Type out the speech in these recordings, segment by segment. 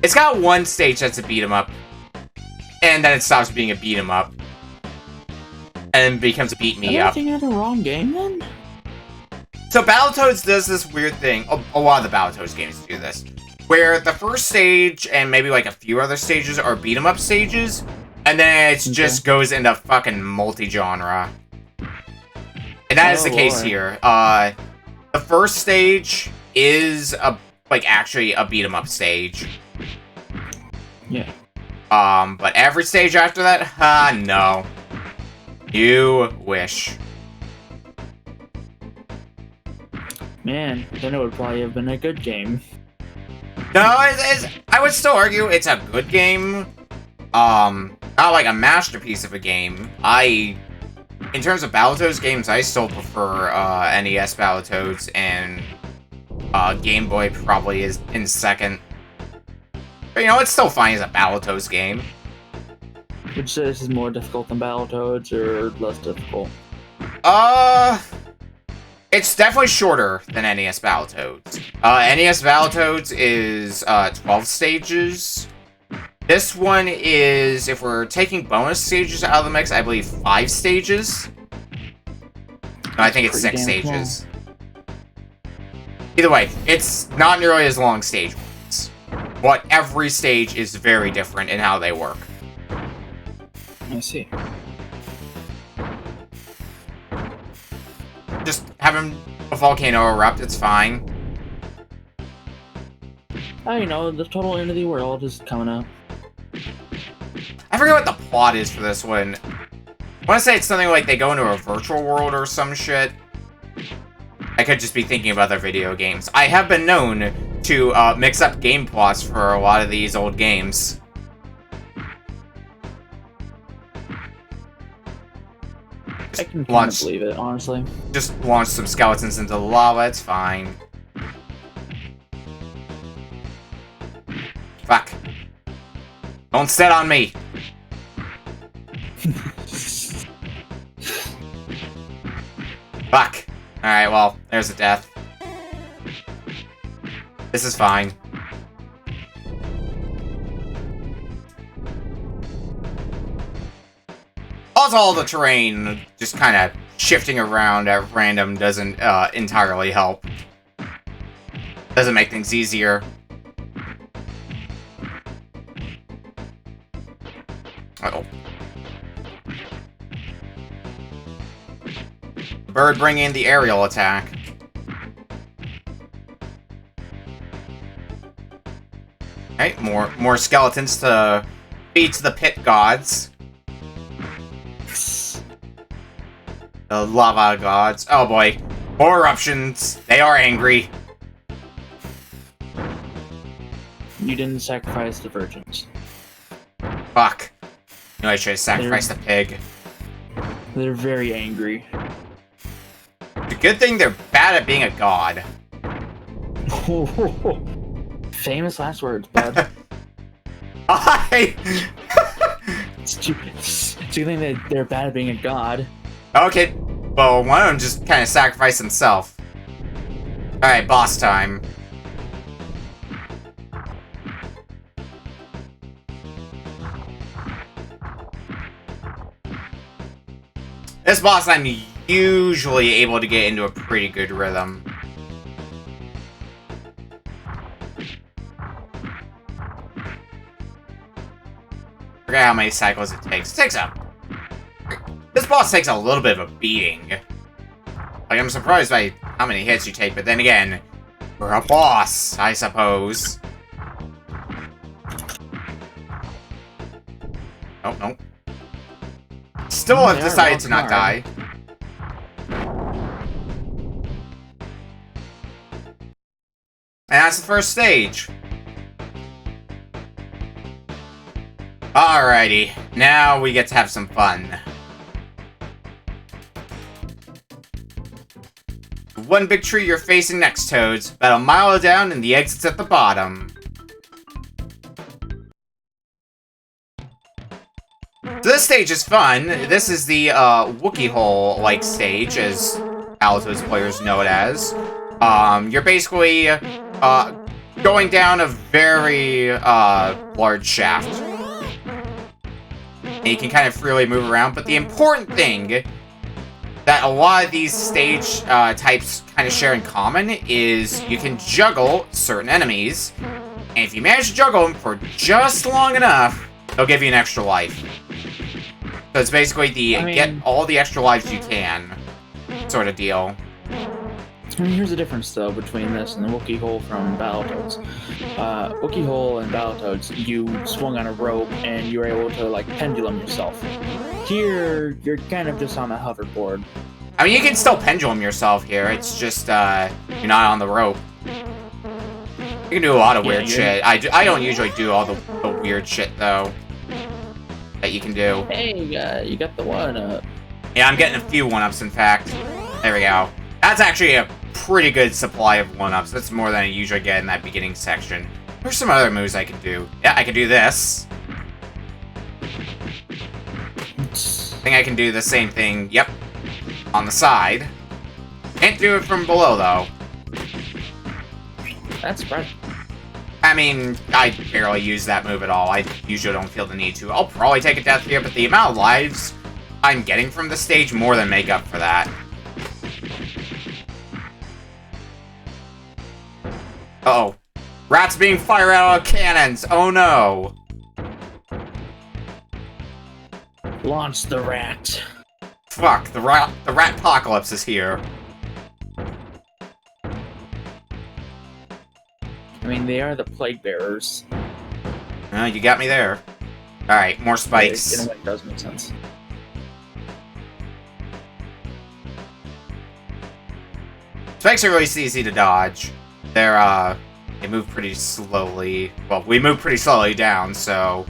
It's got one stage that's a beat 'em up, and then it stops being a beat 'em up, and becomes a beat me Am I up. thinking of the wrong game then? So Battletoads does this weird thing. A lot of the Battletoads games do this, where the first stage and maybe like a few other stages are beat 'em up stages, and then it just goes into fucking multi-genre. And that is the case here. The first stage is actually a beat 'em up stage. Yeah. But every stage after that, no. You wish. Man, then it would probably have been a good game. No, I would still argue it's a good game. Not like a masterpiece of a game. In terms of Battletoads games, I still prefer NES Battletoads, and Game Boy probably is in second. But, it's still fine as a Battletoads game. Would you say this is more difficult than Battletoads, or less difficult? It's definitely shorter than NES Battletoads. NES Battletoads is 12 stages. This one is, if we're taking bonus stages out of the mix, I believe 5 stages. No, I think it's 6 stages. Either way, it's not nearly as long stage ones. But every stage is very different in how they work. I see. Just having a volcano erupt, it's fine. The total end of the world is coming up. I forget what the plot is for this one. I want to say it's something like they go into a virtual world or some shit. I could just be thinking of other video games. I have been known to mix up game plots for a lot of these old games. I can kind of believe it, honestly. Just launch some skeletons into the lava, it's fine. Fuck. Don't sit on me! Fuck. Alright, well, there's a death. This is fine. Also, all the terrain just kind of shifting around at random doesn't entirely help. Doesn't make things easier. Uh-oh. Bird bringing in the aerial attack. Okay, more skeletons to feed to the pit gods. The lava gods. Oh boy. More eruptions. They are angry. You didn't sacrifice the virgins. Fuck. I should have sacrificed the pig. They're very angry. The good thing they're bad at being a god. Famous last words, bud. I... Do you think that they're bad at being a god? Okay, well, one of them just kind of sacrificed himself. Alright, boss time. This boss I'm usually able to get into a pretty good rhythm. I forget how many cycles it takes. This boss takes a little bit of a beating. Like, I'm surprised by how many hits you take, but then again, you're a boss, I suppose. Oh, no. Still have decided to not die. And that's the first stage. Alrighty, now we get to have some fun. One big tree you're facing next, Toads. About a mile down and the exit's at the bottom. So this stage is fun. This is the Wookiee Hole-like stage, as Battletoads players know it as. You're basically going down a very large shaft. And you can kind of freely move around, but the important thing that a lot of these stage types kind of share in common is you can juggle certain enemies, and if you manage to juggle them for just long enough, they'll give you an extra life. So it's basically the get all the extra lives you can sort of deal. I mean, here's the difference, though, between this and the Wookiee Hole from Battletoads. Wookiee Hole and Battletoads, you swung on a rope and you were able to, like, pendulum yourself. Here, you're kind of just on a hoverboard. I mean, you can still pendulum yourself here, it's just, you're not on the rope. You can do a lot of weird shit. I don't usually do all the weird shit, though, that you can do. Hey, you got the one-up. Yeah, I'm getting a few one-ups, in fact. There we go. That's actually a pretty good supply of one-ups. That's more than I usually get in that beginning section. There's some other moves I can do. Yeah, I can do this. I think I can do the same thing, yep, on the side. Can't do it from below, though. That's right. I mean, I barely use that move at all. I usually don't feel the need to. I'll probably take a death here, but the amount of lives I'm getting from the stage more than make up for that. Uh-oh. Rats being fired out of cannons! Oh no! Launch the rat. Fuck, the rat apocalypse is here. I mean, they are the plague bearers. You got me there. Alright, more spikes. In a way, it does make sense. Spikes are really easy to dodge. They move pretty slowly. Well, we move pretty slowly down, so...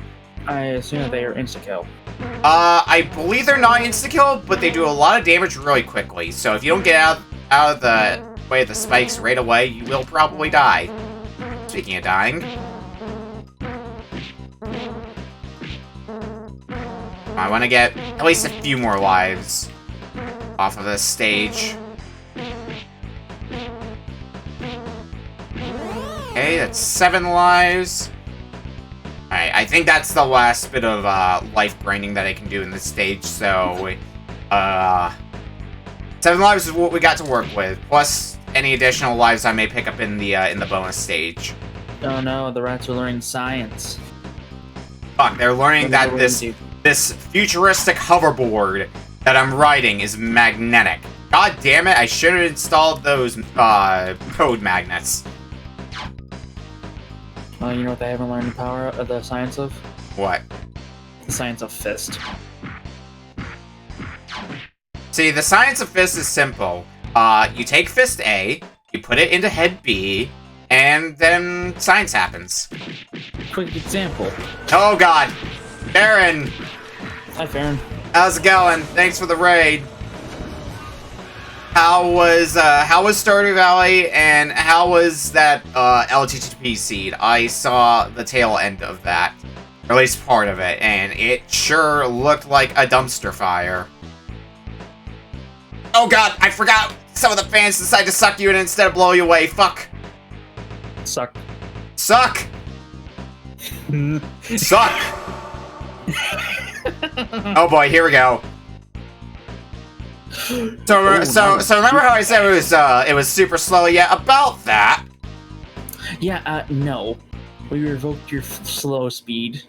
I assume that they are insta-kill. I believe they're not insta-kill, but they do a lot of damage really quickly. So if you don't get out of the way of the spikes right away, you will probably die. Speaking of dying... I want to get at least a few more lives off of this stage. Okay, that's 7 lives. Alright, I think that's the last bit of life grinding that I can do in this stage, so 7 lives is what we got to work with, plus any additional lives I may pick up in the bonus stage. Oh no, the rats are learning science. Fuck, they're learning that this futuristic hoverboard that I'm riding is magnetic. God damn it, I should have installed those code magnets. You know what they haven't learned the power of the science of? What? The science of fist. See, the science of fist is simple. You take fist A, you put it into head B, and then science happens. Quick example. Oh god! Farron! Hi, Farron. How's it going? Thanks for the raid. How was Stardew Valley, and how was that LTTP seed? I saw the tail end of that, or at least part of it, and it sure looked like a dumpster fire. Oh god, I forgot! Some of the fans decided to suck you in instead of blow you away. Fuck. Suck. Suck! Suck! Oh boy, here we go. So remember how I said it was super slow? Yeah, about that. Yeah, no. We revoked your slow speed.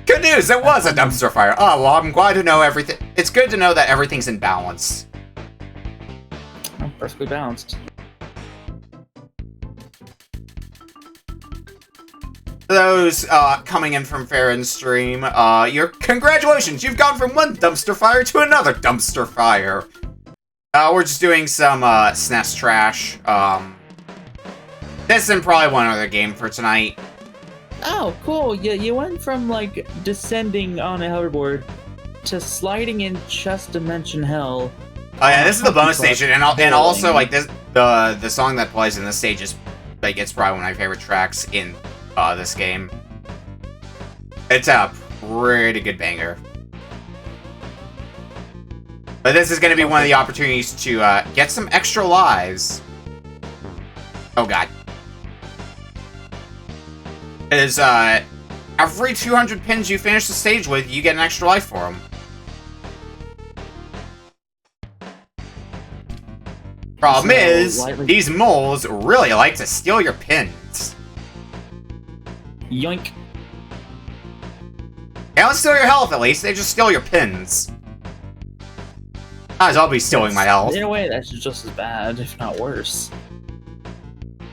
Good news, it was a dumpster fire. Oh, well, I'm glad to know everything. It's good to know that everything's in balance. Oh, perfectly balanced. Those coming in from Farron's stream, congratulations, you've gone from one dumpster fire to another dumpster fire. We're just doing some SNES trash. This and probably one other game for tonight. Oh, cool. You went from, like, descending on a hoverboard to sliding in chest dimension hell. Oh yeah, this is the bonus station, and also, like, the song that plays in this stage is, like, it's probably one of my favorite tracks in this game. It's a pretty good banger. But this is going to be one of the opportunities to get some extra lives. Oh god. Is, every 200 pins you finish the stage with, you get an extra life for them. Problem is, these moles really like to steal your pins. Yoink. They don't steal your health, at least. They just steal your pins. Might as well be stealing my health. In a way, that's just as bad, if not worse.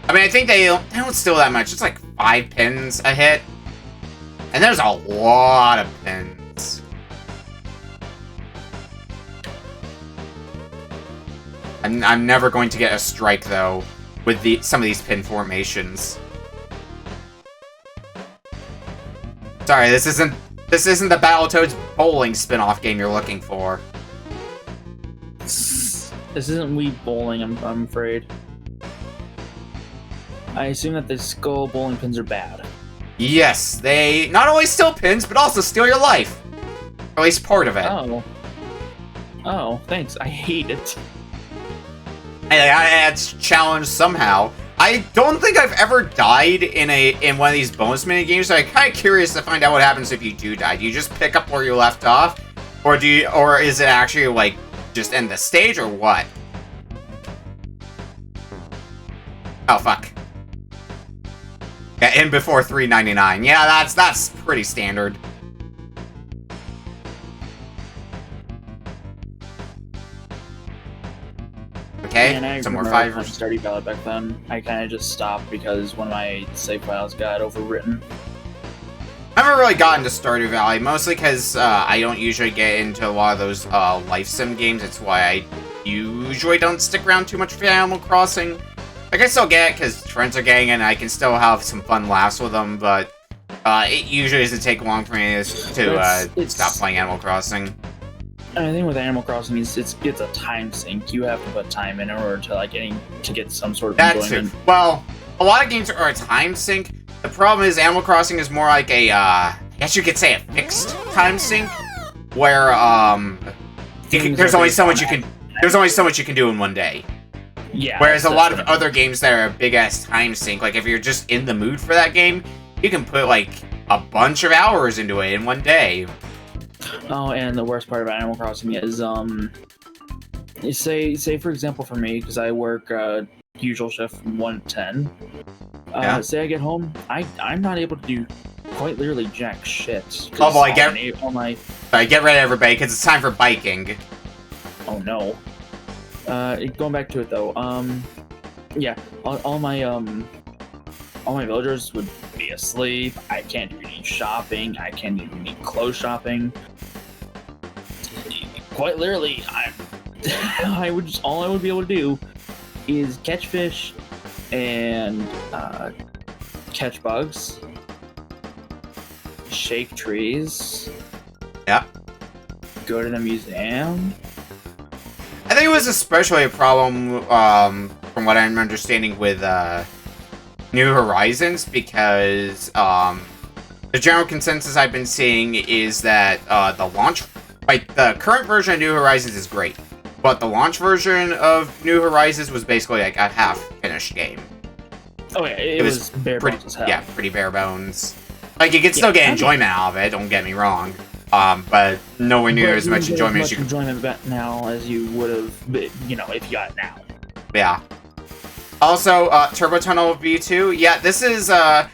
I mean, I think they don't steal that much. It's like 5 pins a hit. And there's a lot of pins. I'm never going to get a strike, though, with some of these pin formations. Sorry, this isn't the Battletoads bowling spin-off game you're looking for. This isn't Wii Bowling, I'm afraid. I assume that the skull bowling pins are bad. Yes, they not only steal pins, but also steal your life. Or at least part of it. Oh. Oh, thanks. I hate it. It's challenged somehow. I don't think I've ever died in one of these bonus mini games, so I'm kind of curious to find out what happens if you do die. Do you just pick up where you left off, or is it actually like just end the stage, or what? Oh fuck! Yeah, in before 399. Yeah, that's pretty standard. Okay, some more fivers. Stardew Valley back then. I kind of just stopped because one of my save files got overwritten. I haven't really gotten to Stardew Valley, mostly because I don't usually get into a lot of those life sim games. It's why I usually don't stick around too much for Animal Crossing. Like, I still get it because friends are getting it and I can still have some fun laughs with them, but it usually doesn't take long for me to stop playing Animal Crossing. I think with Animal Crossing, it's a time sink. You have to put time in order to get some sort of enjoyment. That's well, a lot of games are a time sink. The problem is Animal Crossing is more like a, I guess you could say a fixed time sink, where there's only so much you can do in one day. Yeah. Whereas a lot of other games that are a big ass time sink, like if you're just in the mood for that game, you can put like a bunch of hours into it in one day. Oh, and the worst part about Animal Crossing is, say for example for me, because I work usual shift from 1 to 10. Yeah. Say I get home, I'm not able to do quite literally jack shit. Oh boy, get ready everybody, because it's time for biking. Oh no. Going back to it though, yeah, all my villagers would be asleep. I can't do any shopping. I can't do any clothes shopping. Quite literally, all I would be able to do is catch fish and catch bugs, shake trees. Yeah. Go to the museum. I think it was especially a problem, from what I'm understanding, with New Horizons, because the general consensus I've been seeing is that the current version of New Horizons is great, but the launch version of New Horizons was basically like a half-finished game. Oh yeah, it was bare bones as hell. Yeah, pretty bare bones. Like, you could still get enjoyment out of it, don't get me wrong. But nowhere near as much enjoyment as you could. Enjoyment now as you would have, if you got it now. Yeah. Also, Turbo Tunnel V2. Yeah, this is, I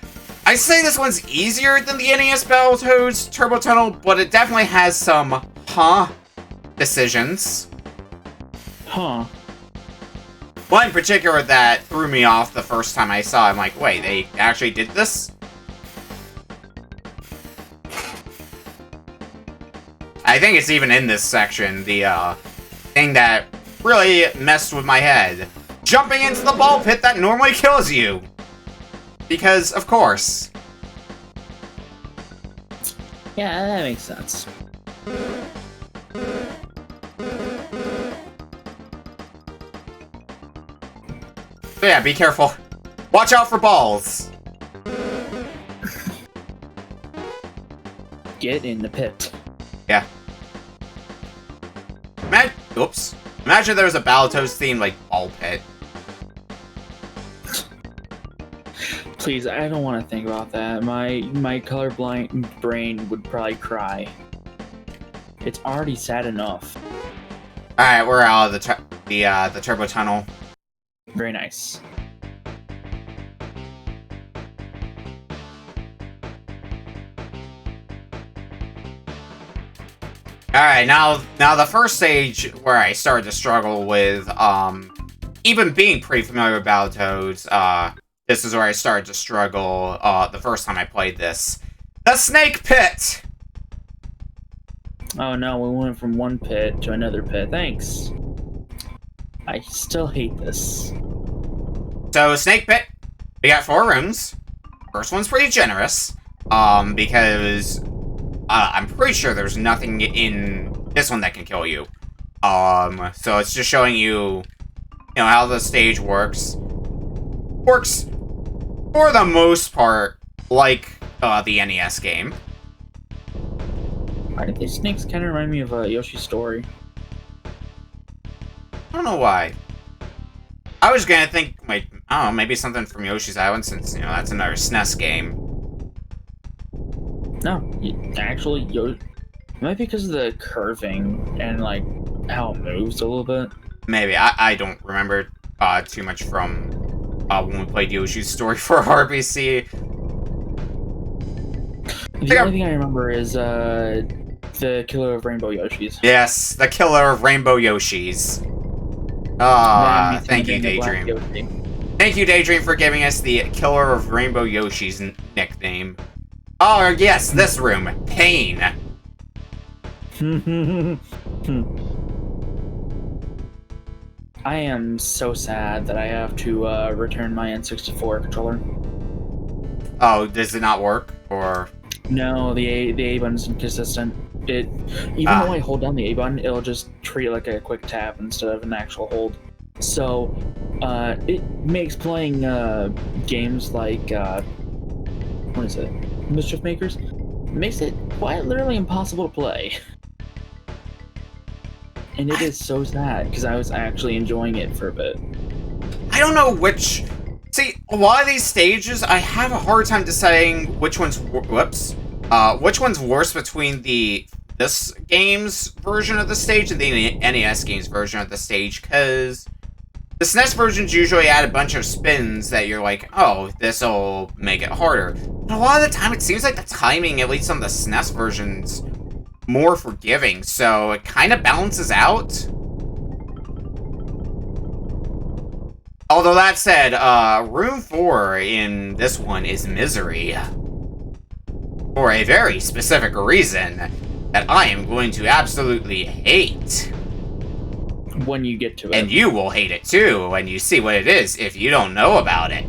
say this one's easier than the NES Battletoads Turbo Tunnel, but it definitely has some, decisions. Huh. One in particular that threw me off the first time I saw it. I'm like, wait, they actually did this? I think it's even in this section, the, thing that really messed with my head. Jumping into the ball pit that normally kills you! Because, of course. Yeah, that makes sense. So yeah, be careful. Watch out for balls! Get in the pit. Yeah. Oops. Imagine there was a Battletoads themed, like, ball pit. Please, I don't want to think about that. My colorblind brain would probably cry. It's already sad enough. All right, we're out of the turbo tunnel. Very nice. Alright, now the first stage where I started to struggle with, even being pretty familiar with Battletoads, this is where I started to struggle, the first time I played this. The Snake Pit! Oh no, we went from one pit to another pit. Thanks. I still hate this. So, Snake Pit, we got 4 rooms. First one's pretty generous, because I'm pretty sure there's nothing in this one that can kill you. So it's just showing you, how the stage works. Works, for the most part, like, the NES game. Why did these snakes kind of remind me of Yoshi's Story? I don't know why. I was gonna think, like, I don't know, maybe something from Yoshi's Island, since, that's another SNES game. No, actually, it might be because of the curving and, like, how it moves a little bit. Maybe. I don't remember too much from when we played Yoshi's Story for RPC. The only thing I remember is the killer of Rainbow Yoshis. Yes, the killer of Rainbow Yoshis. Thank you, Daydream. Thank you, Daydream, for giving us the killer of Rainbow Yoshis nickname. Oh, yes, this room. Pain. I am so sad that I have to return my N64 controller. Oh, does it not work? Or... No, the A button's inconsistent. Even though I hold down the A button, it'll just treat it like a quick tap instead of an actual hold. So, it makes playing games like, what is it? Mischief Makers? Makes it quite literally impossible to play. And it is so sad, because I was actually enjoying it for a bit. I don't know which... See, a lot of these stages, I have a hard time deciding which one's... which one's worse between this game's version of the stage and the NES game's version of the stage, because the SNES versions usually add a bunch of spins that you're like, oh, this'll make it harder. But a lot of the time, it seems like the timing, at least on the SNES versions, more forgiving, so it kind of balances out. Although that said, room 4 in this one is misery. For a very specific reason that I am going to absolutely hate. When you get to it. And you will hate it too when you see what it is if you don't know about it.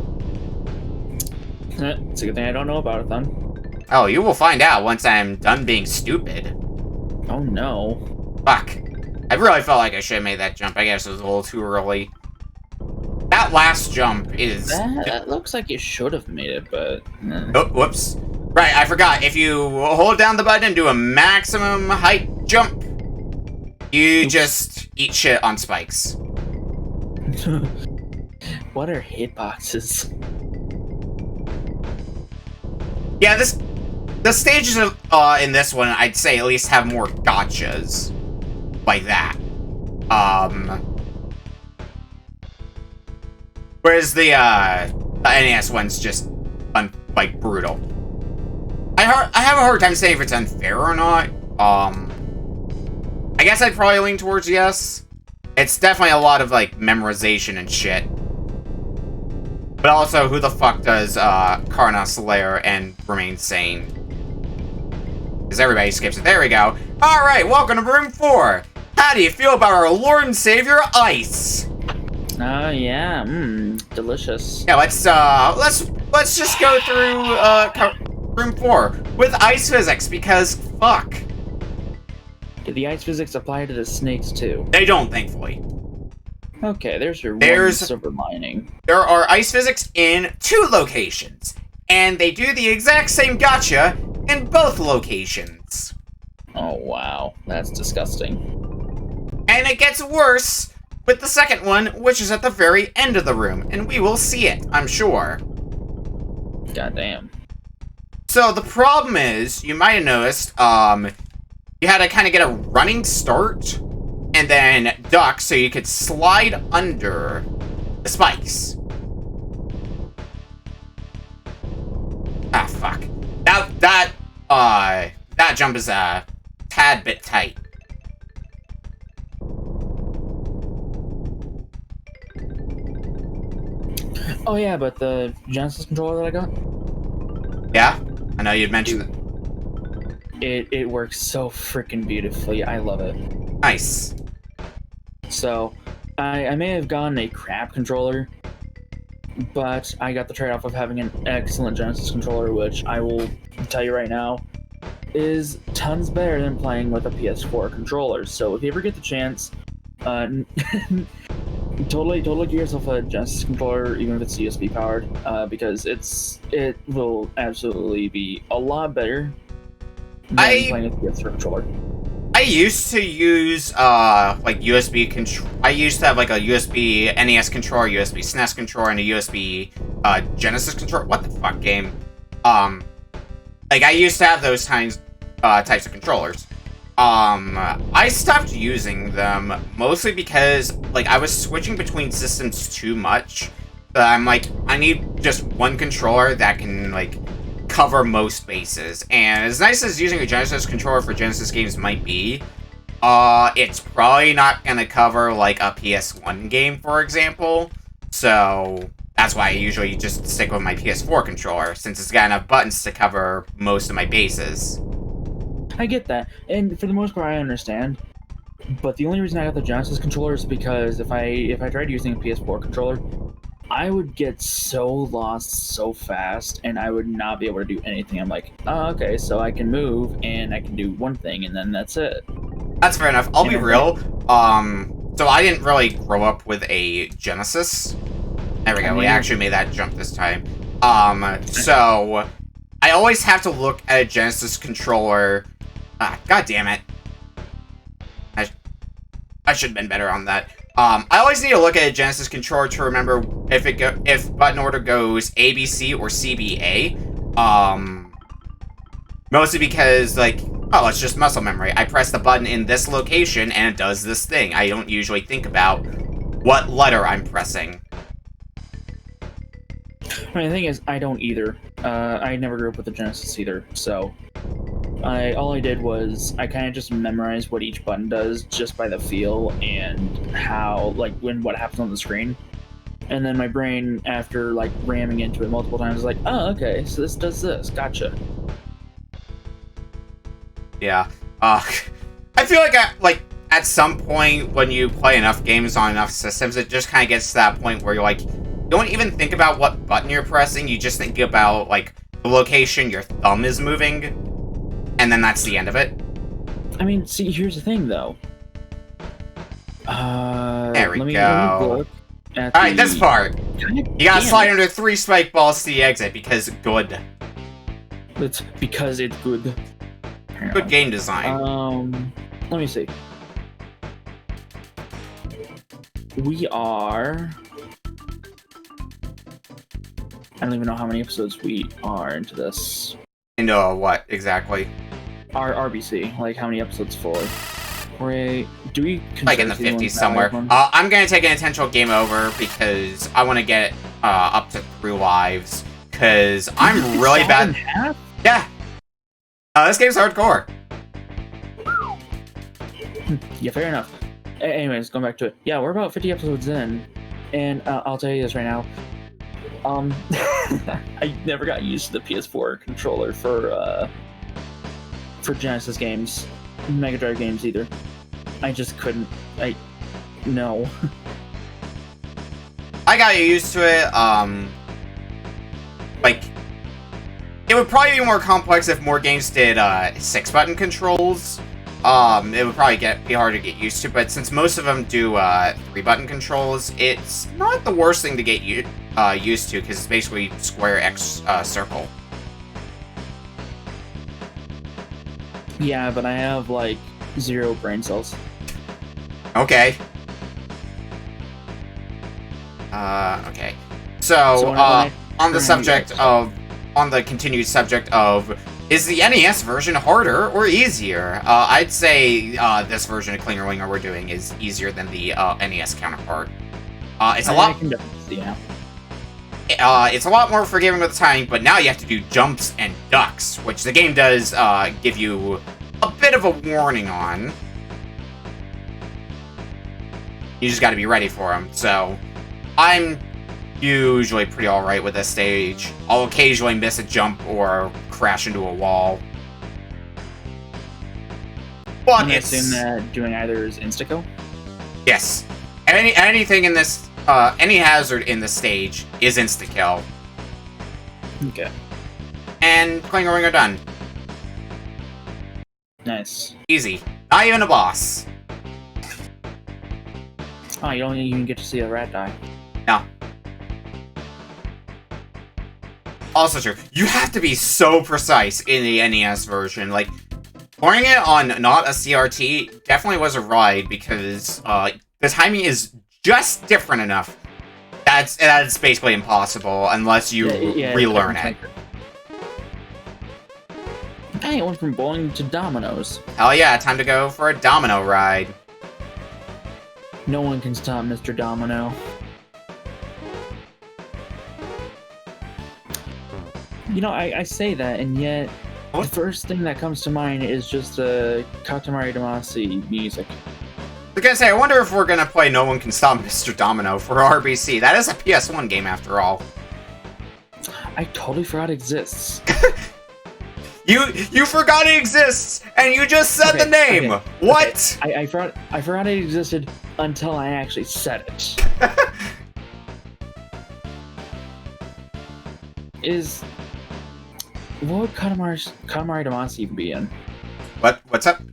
It's a good thing I don't know about it then. Oh, you will find out once I'm done being stupid. Oh no. Fuck. I really felt like I should have made that jump. I guess it was a little too early. That last jump is... That looks like you should have made it, but... Oh, whoops. Right, I forgot. If you hold down the button and do a maximum height jump, you just eat shit on spikes. What are hitboxes? Yeah, the stages of, in this one, I'd say at least have more gotchas. Like that. Whereas the NES one's just, like, brutal. I have a hard time saying if it's unfair or not. I guess I'd probably lean towards yes. It's definitely a lot of, like, memorization and shit. But also, who the fuck does Karnas Lair and remain sane? Because everybody skips it. There we go. Alright, welcome to room 4. How do you feel about our Lord and Savior, Ice? Oh, yeah. Delicious. Yeah, let's just go through room 4 with ice physics, because fuck. Did the ice physics apply to the snakes too? They don't, thankfully. Okay, there's one silver lining. There are ice physics in 2 locations, and they do the exact same gotcha in both locations. Oh wow, that's disgusting. And it gets worse with the second one, which is at the very end of the room, and we will see it, I'm sure. Goddamn. So the problem is, you might have noticed, you had to kind of get a running start, and then duck so you could slide under the spikes. Ah, fuck. That jump is a tad bit tight. Oh yeah, but the Genesis controller that I got? Yeah? I know you'd mentioned that. It works so freaking beautifully. I love it. Nice. So, I may have gotten a crap controller, but I got the trade-off of having an excellent Genesis controller, which I will tell you right now is tons better than playing with a PS4 controller. So if you ever get the chance, totally get yourself a Genesis controller, even if it's USB powered, because it will absolutely be a lot better than playing with a PS4 controller. I used to use like USB control. I used to have like a USB NES controller, USB SNES controller, and a USB Genesis controller. What the fuck game? Like I used to have those types of controllers. I stopped using them mostly because like I was switching between systems too much. I'm like, I need just one controller that can like cover most bases. And as nice as using a Genesis controller for Genesis games might be, it's probably not gonna cover like a PS1 game, for example. So that's why I usually just stick with my PS4 controller, since it's got enough buttons to cover most of my bases. I get that, and for the most part I understand. But the only reason I got the Genesis controller is because if I tried using a PS4 controller, I would get so lost so fast, and I would not be able to do anything. I'm like, oh, okay, so I can move, and I can do one thing, and then that's it. That's fair enough. I'll be real. So I didn't really grow up with a Genesis. There we go. We actually made that jump this time. So I always have to look at a Genesis controller. God damn it. I should have been better on that. I always need to look at a Genesis controller to remember if button order goes ABC or CBA. Mostly because, like, oh, it's just muscle memory. I press the button in this location and it does this thing. I don't usually think about what letter I'm pressing. I mean, the thing is, I don't either. I never grew up with a Genesis either, so all I did was I kind of just memorized what each button does just by the feel and how, like, what happens on the screen. And then my brain, after like ramming into it multiple times, was like, oh, okay, so this does this. Gotcha. Yeah. I feel like at some point when you play enough games on enough systems, it just kind of gets to that point where you're like, you don't even think about what button you're pressing. You just think about like the location your thumb is moving, and then that's the end of it. I mean, see, here's the thing, though. There we go. Let me look at Alright, this part. God, You gotta slide under 3 spike balls to the exit, because good. It's because it's good. Good game design. Let me see. We are... I don't even know how many episodes we are into this. Into what, exactly? Our RBC, like how many episodes for? Do we like in the 50s somewhere. I'm gonna take an intentional game over because I want to get up to 3 lives because I'm really bad. Yeah. This game's hardcore. Yeah, fair enough. Anyways, going back to it. Yeah, we're about 50 episodes in, and I'll tell you this right now. I never got used to the PS4 controller for Genesis games, Mega Drive games either. I just couldn't. No. I got used to it. Like, it would probably be more complex if more games did 6-button controls. It would probably be hard to get used to, but since most of them do 3-button controls, it's not the worst thing to get used to, because it's basically square X circle. Yeah, but I have like 0 brain cells. Okay. Okay. So on the subject of on the continued subject of, is the NES version harder or easier? I'd say this version of Klinger Winger we're doing is easier than the NES counterpart. It's a lot. I can definitely see how. It's a lot more forgiving with time, but now you have to do jumps and ducks, which the game does give you a bit of a warning on. You just got to be ready for them. So, I'm usually pretty alright with this stage. I'll occasionally miss a jump or crash into a wall. But I assume that doing either is insta-kill? Yes. Anything in this, any hazard in the stage is insta-kill. Okay. And Klinger Winger done. Nice. Easy. Not even a boss. Oh, you don't even get to see a rat die. No. Also true. You have to be so precise in the NES version. Like, playing it on not a CRT definitely was a ride because the timing is just different enough. That's basically impossible unless you relearn it. Hey, it went from bowling to dominoes. Hell yeah, time to go for a domino ride. No one can stop Mr. Domino. You know, I say that, and yet the first thing that comes to mind is just the Katamari Damacy music. I was gonna say, I wonder if we're gonna play No One Can Stop Mr. Domino for RBC. That is a PS1 game after all. I totally forgot it exists. You forgot it exists, and you just said the name. Okay, what? Okay. I forgot it existed until I actually said it. What would Katamari Damacy even be in? What's up?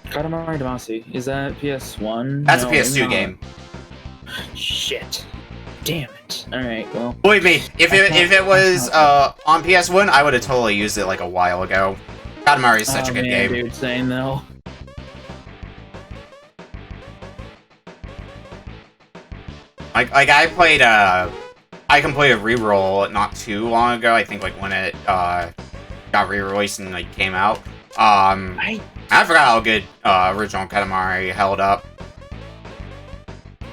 Katamari Damacy, is that PS1? That's a PS2 game. Shit. Damn it. Alright, well. Believe me, if it was on PS1, I would have totally used it like a while ago. Katamari is such a good game. Dude, same though. Like I completed Reroll not too long ago. I think like when it got re-released and like came out. I forgot how good original Katamari held up.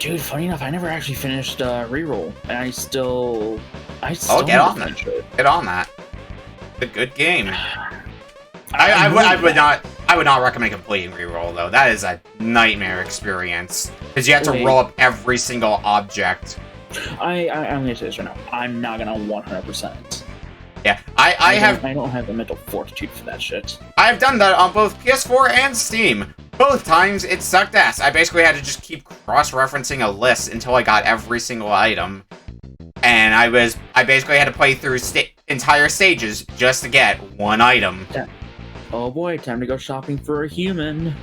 Dude, funny enough, I never actually finished Reroll, and I still Get on that. Get on that. It's a good game. I would not recommend completing Reroll though. That is a nightmare experience because you have to roll up every single object. I'm gonna say this right now. I'm not gonna 100%. Yeah, I don't have the mental fortitude for that shit. I have done that on both PS4 and Steam. Both times it sucked ass. I basically had to just keep cross-referencing a list until I got every single item, and I basically had to play through entire stages just to get one item. Yeah. Oh boy, time to go shopping for a human.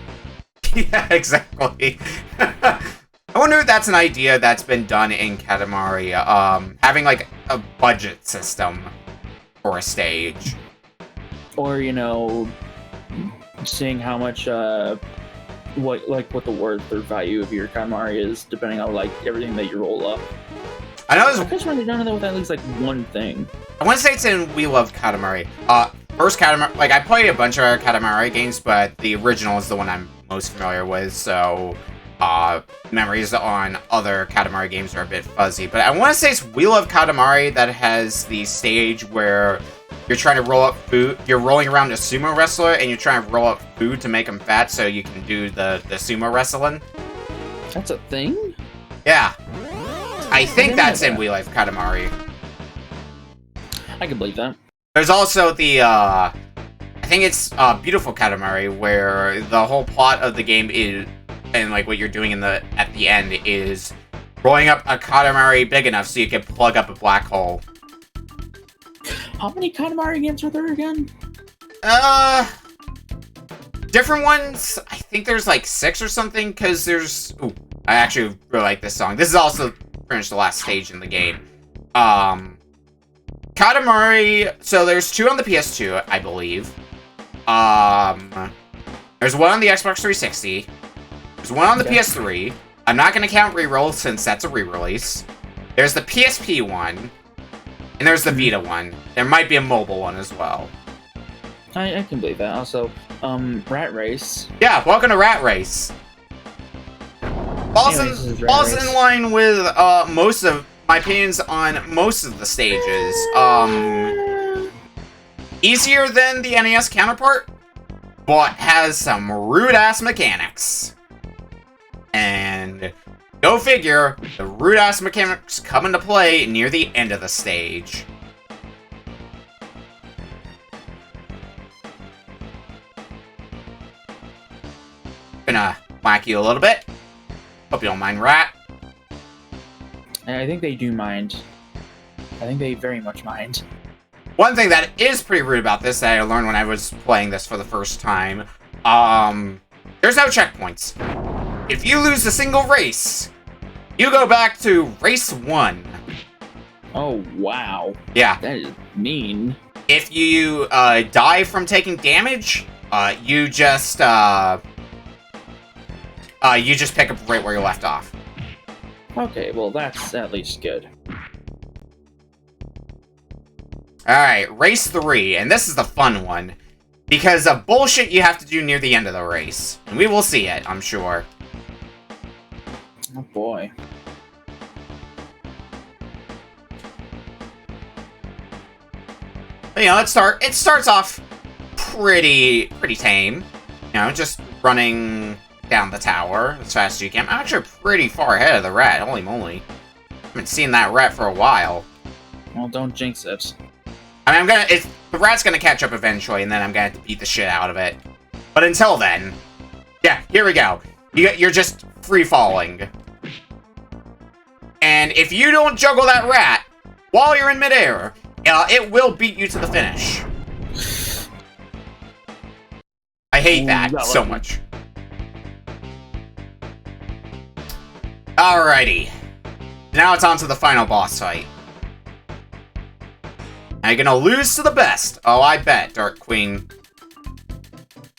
Yeah, exactly. I wonder if that's an idea that's been done in Katamari, having like a budget system for a stage. Or, you know, seeing how much, what the worth or value of your Katamari is, depending on, like, everything that you roll up. I know I just want to done that with at least, like, one thing. I want to say it's in We Love Katamari. First Katamari, like, I played a bunch of Katamari games, but the original is the one I'm most familiar with, so memories on other Katamari games are a bit fuzzy. But I want to say it's We Love Katamari that has the stage where you're trying to roll up food. You're rolling around a sumo wrestler, and you're trying to roll up food to make him fat so you can do the sumo wrestling. That's a thing? Yeah. I think that's in We Love Katamari. I can believe that. There's also the, I think it's Beautiful Katamari, where the whole plot of the game is, and like what you're doing at the end is rolling up a Katamari big enough so you can plug up a black hole. How many Katamari games are there again? Different ones. I think there's like 6 or something, because there's... Ooh, I actually really like this song. This is also pretty much the last stage in the game. Katamari... So there's 2 on the PS2, I believe. There's 1 on the Xbox 360. There's 1 on the PS3. I'm not going to count Reroll since that's a re-release. There's the PSP one. And there's the Vita one. There might be a mobile one as well. I can believe that. Also, Rat Race. Yeah, welcome to Rat Race. Falls in line with most of my opinions on most of the stages. Easier than the NES counterpart, but has some rude-ass mechanics. And go figure, the rude-ass mechanics come into play near the end of the stage. Gonna whack you a little bit. Hope you don't mind, Rat. I think they do mind. I think they very much mind. One thing that is pretty rude about this that I learned when I was playing this for the first time, there's no checkpoints. If you lose a single race, you go back to race 1. Oh, wow. Yeah. That is mean. If you die from taking damage, you just pick up right where you left off. Okay, well that's at least good. Alright, race 3, and this is the fun one. Because of bullshit you have to do near the end of the race. And we will see it, I'm sure. Oh boy. You know, it starts off pretty tame. You know, just running down the tower as fast as you can. I'm actually pretty far ahead of the rat, holy moly. I haven't seen that rat for a while. Well, don't jinx it. I mean, the rat's gonna catch up eventually, and then I'm gonna have to beat the shit out of it. But until then, yeah, here we go. You're just free-falling. And if you don't juggle that rat while you're in midair, it will beat you to the finish. I hate that so much. Alrighty. Now it's on to the final boss fight. Are you gonna lose to the best? Oh, I bet, Dark Queen.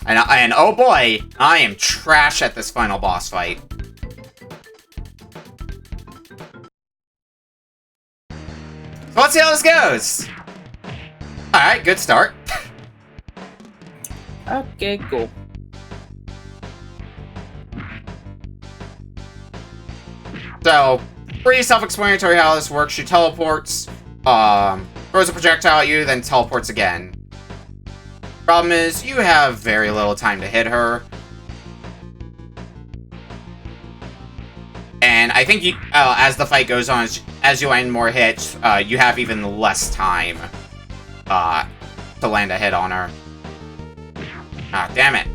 And oh boy, I am trash at this final boss fight. So let's see how this goes. Alright, good start. Okay, cool. So, pretty self-explanatory how this works. She teleports, throws a projectile at you, then teleports again. Problem is, you have very little time to hit her. And I think you, as the fight goes on, as you land more hits, you have even less time to land a hit on her. Ah, damn it.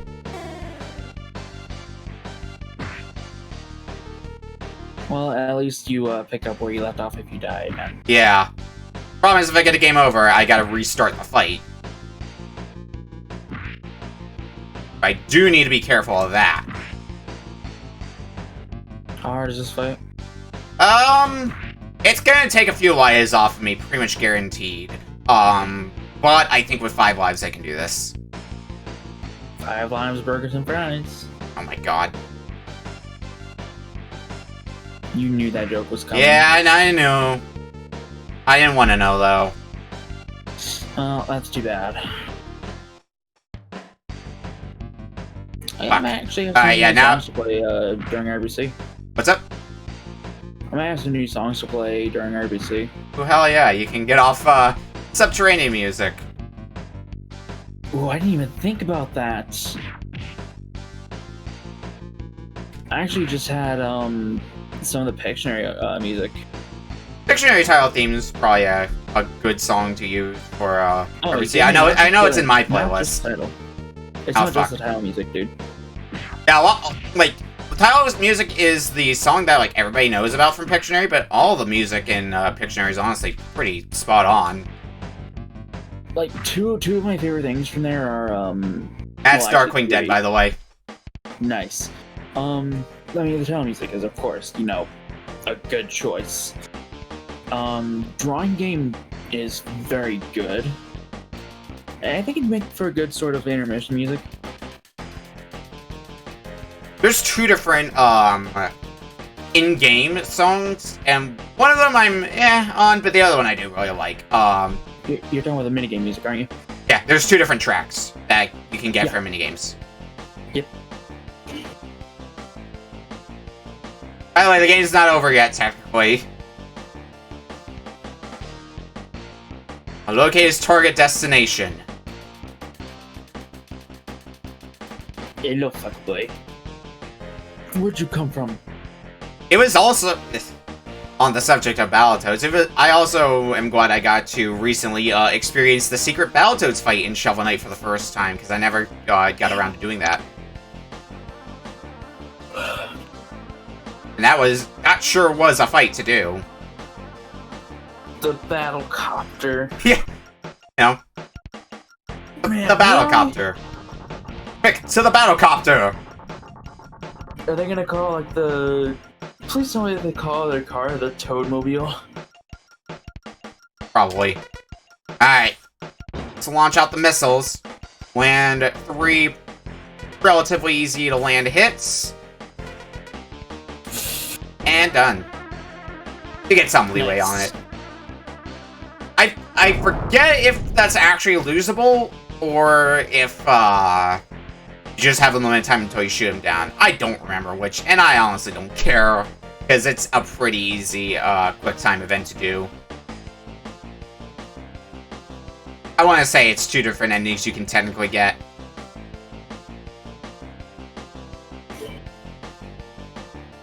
Well, at least you pick up where you left off if you die again. Yeah. Problem is, if I get a game over, I gotta restart the fight. I do need to be careful of that. How hard is this fight? It's gonna take a few lives off of me, pretty much guaranteed. But I think with 5 lives I can do this. 5 lives, burgers, and fries. Oh my god. You knew that joke was coming. Yeah, I knew. I didn't want to know, though. Oh, that's too bad. I might actually have some new songs to play during RBC. What's up? I might have some new songs to play during RBC. Oh, hell yeah, you can get off subterranean music. Oh, I didn't even think about that. I actually just had some of the Pictionary music. Pictionary title theme is probably a good song to use for RBC. Yeah, I know it's in my playlist. It's not just the title music, dude. Yeah, well, like, the title music is the song that, like, everybody knows about from Pictionary, but all the music in Pictionary is honestly pretty spot on. Like, two of my favorite things from there are, That's Darkwing Dead, by the way. Nice. I mean, the title music is, of course, you know, a good choice. Drawing game is very good. And I think it'd make for a good sort of intermission music. There's 2 different in-game songs, and one of them I'm on, but the other one I do really like. You're done with the minigame music, aren't you? Yeah, there's 2 different tracks that you can get from minigames. Yep. By the way, the game's not over yet, technically. Locate his target destination. Hello, fuckboy. Where'd you come from? It was also, on the subject of Battletoads, I also am glad I got to recently experience the secret Battletoads fight in Shovel Knight for the first time, because I never got around to doing that. And that sure was a fight to do. The Battlecopter. Yeah. You know. Man, the Battlecopter. Quick, to the Battlecopter! Are they gonna call, like, the... Please tell me they call their car the Toadmobile. Probably. Alright. Let's launch out the missiles. Land 3 relatively easy to land hits. And done. You get some leeway on it. I forget if that's actually losable, or if, you just have a limited time until you shoot him down. I don't remember which, and I honestly don't care, because it's a pretty easy, quick time event to do. I want to say it's 2 different endings you can technically get.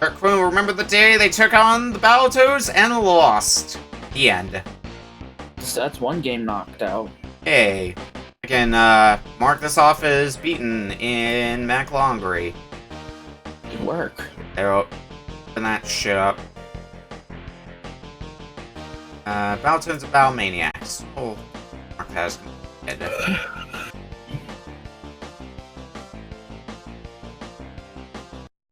Our crew remember the day they took on the Battletoads and lost. The end. So that's one game knocked out. Hey. I can, mark this off as beaten in MacLongry. Good work. There, open that shit up. Battletoads and Battlemaniacs. Oh, mark that as completed.